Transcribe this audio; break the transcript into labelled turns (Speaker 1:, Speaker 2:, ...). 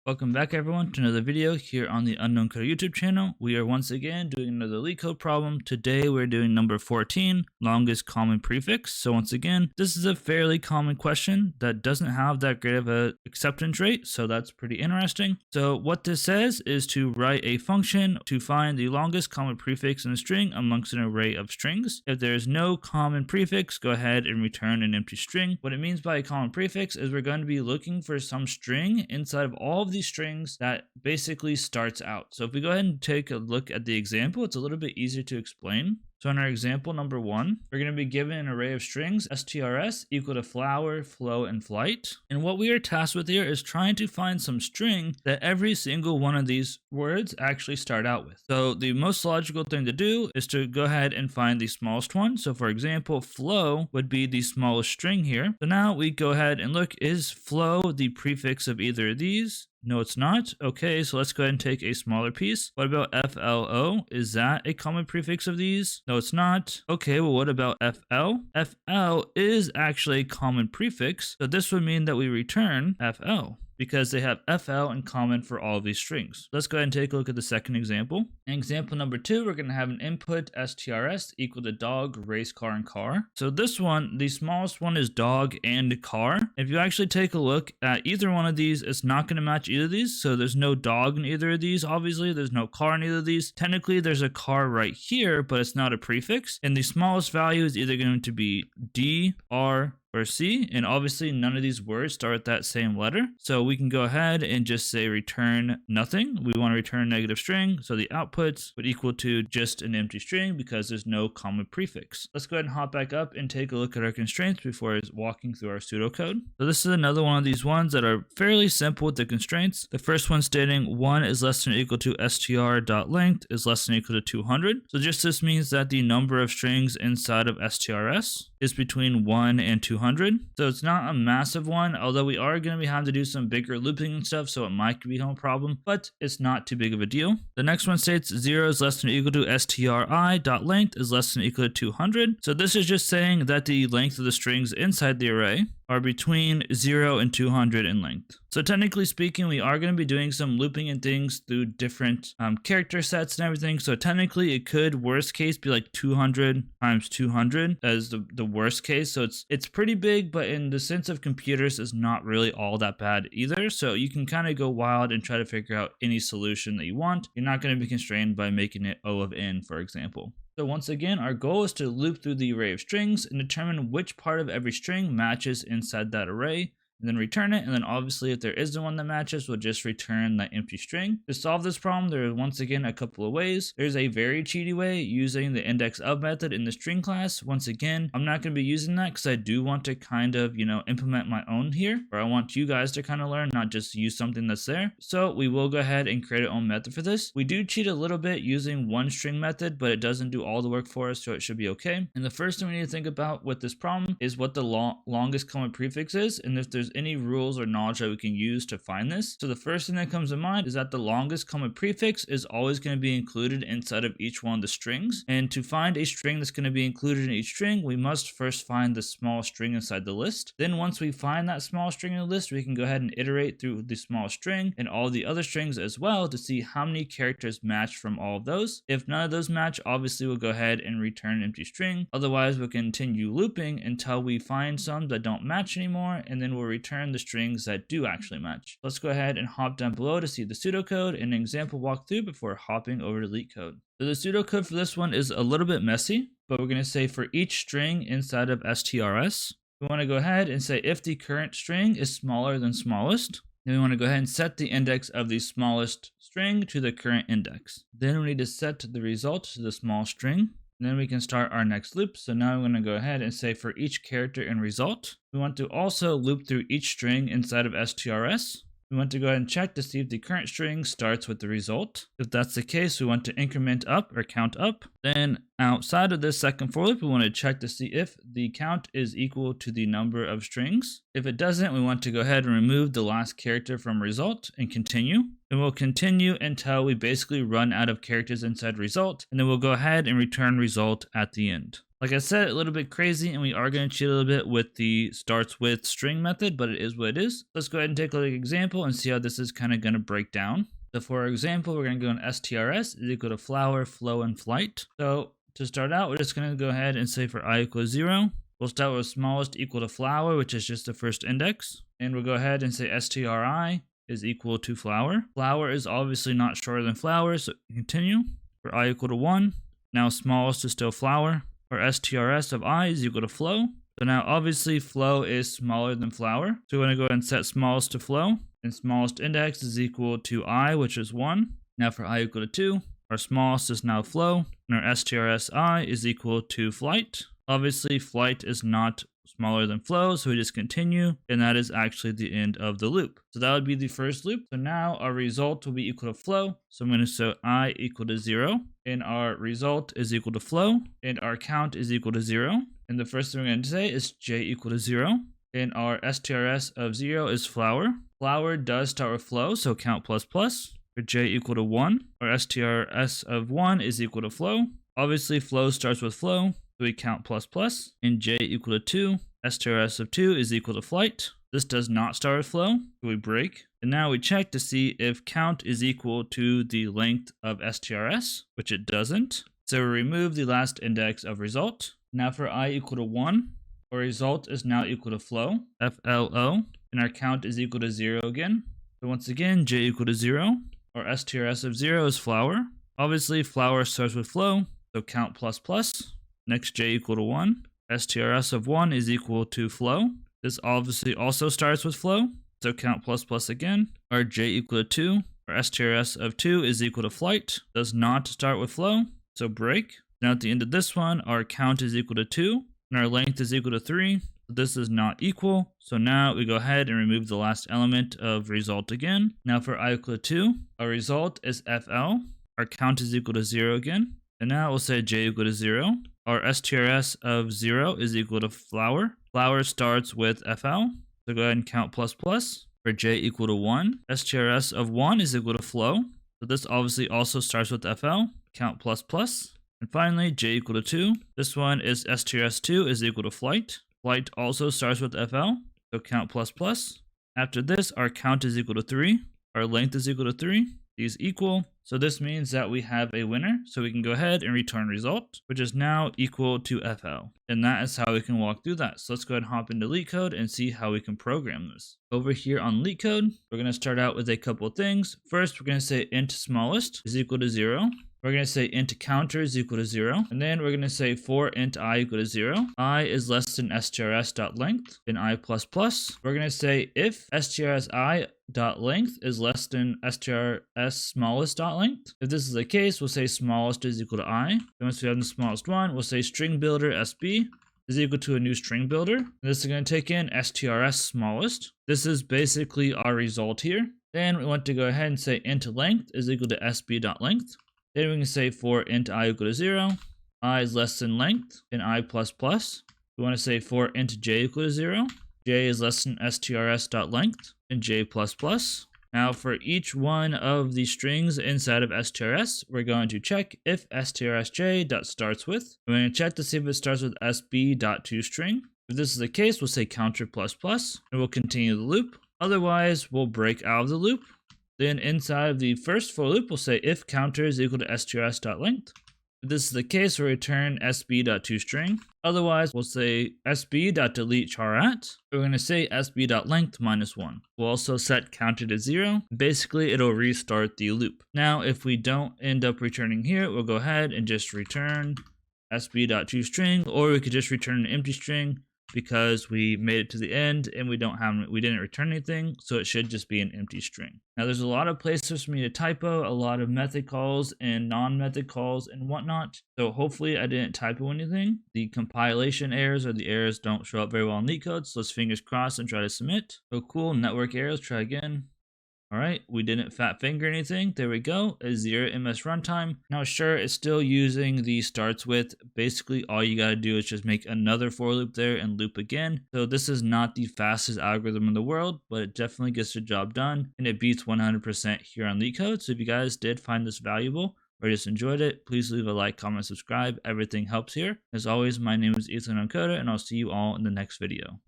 Speaker 1: Welcome back everyone to another video here on the Unknown Coder YouTube channel. We are once again doing another LeetCode problem. Today we're doing number 14, longest common prefix. So once again, this is a fairly common question that doesn't have that great of a acceptance rate, so that's pretty interesting. So what this says is to write a function to find the longest common prefix in a string amongst an array of strings. If there is no common prefix, go ahead and return an empty string. What it means by a common prefix is we're going to be looking for some string inside of all of these strings that basically starts out. So if we go ahead and take a look at the example, it's a little bit easier to explain. So in our example number 1, we're going to be given an array of strings strs equal to flower, flow, and flight. And what we are tasked with here is trying to find some string that every single one of these words actually start out with. So the most logical thing to do is to go ahead and find the smallest one. So for example, flow would be the smallest string here. So now we go ahead and look, is flow the prefix of either of these? No, it's not. Okay, so let's go ahead and take a smaller piece. What about FLO? Is that a common prefix of these? No, it's not. Okay, well, what about FL? FL is actually a common prefix, so this would mean that we return FL, because they have FL in common for all of these strings. Let's go ahead and take a look at the second example. In example number 2, we're going to have an input strs equal to dog, race, car, and car. So this one, the smallest one is dog and car. If you actually take a look at either one of these, it's not going to match either of these. So there's no dog in either of these, obviously. There's no car in either of these. Technically, there's a car right here, but it's not a prefix. And the smallest value is either going to be D, R, or C, and obviously none of these words start with that same letter. So we can go ahead and just say return nothing. We want to return a negative string, so the output would equal to just an empty string because there's no common prefix. Let's go ahead and hop back up and take a look at our constraints before walking through our pseudocode. So this is another one of these ones that are fairly simple with the constraints. The first one stating 1 is less than or equal to str.length is less than or equal to 200. So just this means that the number of strings inside of strs is between 1 and 200. So it's not a massive one, although we are going to be having to do some bigger looping and stuff, so it might become a problem, but it's not too big of a deal. The next one states 0 is less than or equal to stri.length is less than or equal to 200. So this is just saying that the length of the strings inside the array are between 0 and 200 in length. So technically speaking, we are going to be doing some looping and things through different character sets and everything. So technically it could, worst case, be like 200 times 200 as the worst case. So it's pretty big, but in the sense of computers, it's not really all that bad either. So you can kind of go wild and try to figure out any solution that you want. You're not going to be constrained by making it O of n, for example. So once again, our goal is to loop through the array of strings and determine which part of every string matches inside that array, and then return it. And then obviously if there isn't one that matches, we'll just return that empty string. To solve this problem, there are once again a couple of ways. There's a very cheaty way using the indexOf method in the string class. Once again, I'm not going to be using that because I do want to kind of, implement my own here, or I want you guys to kind of learn, not just use something that's there. So we will go ahead and create our own method for this. We do cheat a little bit using one string method, but it doesn't do all the work for us, so it should be okay. And the first thing we need to think about with this problem is what the longest common prefix is, and if there's any rules or knowledge that we can use to find this. So the first thing that comes to mind is that the longest common prefix is always going to be included inside of each one of the strings. And to find a string that's going to be included in each string, we must first find the small string inside the list. Then once we find that small string in the list, we can go ahead and iterate through the small string and all the other strings as well to see how many characters match from all of those. If none of those match, obviously we'll go ahead and return an empty string. Otherwise, we'll continue looping until we find some that don't match anymore, and then we'll return the strings that do actually match. Let's go ahead and hop down below to see the pseudocode and an example walkthrough before hopping over to LeetCode. So the pseudocode for this one is a little bit messy, but we're going to say for each string inside of strs, we want to go ahead and say if the current string is smaller than smallest, then we want to go ahead and set the index of the smallest string to the current index. Then we need to set the result to the small string. And then we can start our next loop. So now I'm going to go ahead and say for each character in result, we want to also loop through each string inside of strs. We want to go ahead and check to see if the current string starts with the result. If that's the case, we want to increment up or count up. Then outside of this second for loop, we want to check to see if the count is equal to the number of strings. If it doesn't, we want to go ahead and remove the last character from result and continue. And we'll continue until we basically run out of characters inside result. And then we'll go ahead and return result at the end. Like I said, a little bit crazy, and we are going to cheat a little bit with the starts with string method, but it is what it is. Let's go ahead and take a look at an example and see how this is kind of going to break down. So for example, we're going to go in strs is equal to flower, flow, and flight. So to start out, we're just going to go ahead and say for I equals 0, we'll start with smallest equal to flower, which is just the first index. And we'll go ahead and say stri is equal to flower. Flower is obviously not shorter than flower, so continue. For I equal to 1, now smallest is still flower. For strs of I is equal to flow. So now obviously flow is smaller than flower. So we're going to go ahead and set smallest to flow. And smallest index is equal to I, which is 1. Now for I equal to 2, our smallest is now flow. And our strsi is equal to flight. Obviously flight is not smaller than flow, so we just continue, and that is actually the end of the loop. So that would be the first loop. So now our result will be equal to flow. So I'm going to say I equal to 0, and our result is equal to flow, and our count is equal to 0. And the first thing we're going to say is j equal to 0, and our strs of 0 is flower. Flower does start with flow, so count plus plus. For j equal to 1, our strs of 1 is equal to flow. Obviously flow starts with flow, so we count plus plus, and j equal to 2, strs of 2 is equal to flight. This does not start with flow, so we break. And now we check to see if count is equal to the length of strs, which it doesn't. So we remove the last index of result. Now for I equal to 1, our result is now equal to flow, FLO, and our count is equal to 0 again. So once again, j equal to 0, our strs of 0 is flower. Obviously flower starts with flow, so count plus plus. Next, j equal to 1. strs of 1 is equal to flow. This obviously also starts with flow, so count plus plus again. Our j equal to 2. Our strs of 2 is equal to flight. Does not start with flow, so break. Now at the end of this one, our count is equal to 2, and our length is equal to 3. So this is not equal, so now we go ahead and remove the last element of result again. Now for I equal to 2, our result is FL. Our count is equal to 0 again. And now we'll say j equal to 0. Our strs of 0 is equal to flower. Flower starts with FL. So go ahead and count plus plus. For j equal to 1, strs of 1 is equal to flow. So this obviously also starts with FL. Count plus plus. And finally, j equal to 2. This one is strs2 is equal to flight. Flight also starts with FL. So count plus plus. After this, our count is equal to 3. Our length is equal to 3. These equal. So this means that we have a winner. So we can go ahead and return result, which is now equal to FL. And that is how we can walk through that. So let's go ahead and hop into LeetCode and see how we can program this. Over here on LeetCode, we're going to start out with a couple of things. First, we're going to say int smallest is equal to 0. We're going to say int counter is equal to 0. And then we're going to say for int I equal to 0. I is less than strs.length in I++. We're going to say if strsi.length is less than strs smallest.length. If this is the case, we'll say smallest is equal to I. Then once we have the smallest one, we'll say string builder sb is equal to a new string builder. And this is going to take in strs smallest. This is basically our result here. Then we want to go ahead and say int length is equal to sb.length. Then we can say for int I equal to 0, I is less than length in I++. We want to say for int j equal to 0, j is less than strs.length in j++. Now for each one of the strings inside of strs, we're going to check if strsj.starts with. We're going to check to see if it starts with sb.toString. If this is the case, we'll say counter++, and we'll continue the loop. Otherwise, we'll break out of the loop. Then inside of the first for loop, we'll say if counter is equal to strs.length. If this is the case, we'll return sb.toString. Otherwise, we'll say sb.delete charat. We're going to say sb.length -1. We'll also set counter to 0. Basically, it'll restart the loop. Now, if we don't end up returning here, we'll go ahead and just return sb.toString, or we could just return an empty string because we made it to the end and we didn't return anything, so it should just be an empty string. Now there's a lot of places for me to typo, a lot of method calls and non-method calls and whatnot, so hopefully I didn't typo anything. The compilation errors or the errors don't show up very well in LeetCode, so let's fingers crossed and try to submit. Oh cool, network errors, try again. Alright, we didn't fat finger anything. There we go, a 0 ms runtime. Now sure, it's still using the starts with. Basically all you gotta do is just make another for loop there and loop again. So this is not the fastest algorithm in the world, but it definitely gets the job done and it beats 100% here on LeetCode. So if you guys did find this valuable, or just enjoyed it, please leave a like, comment, subscribe. Everything helps here. As always, my name is Ethan Uncoda, and I'll see you all in the next video.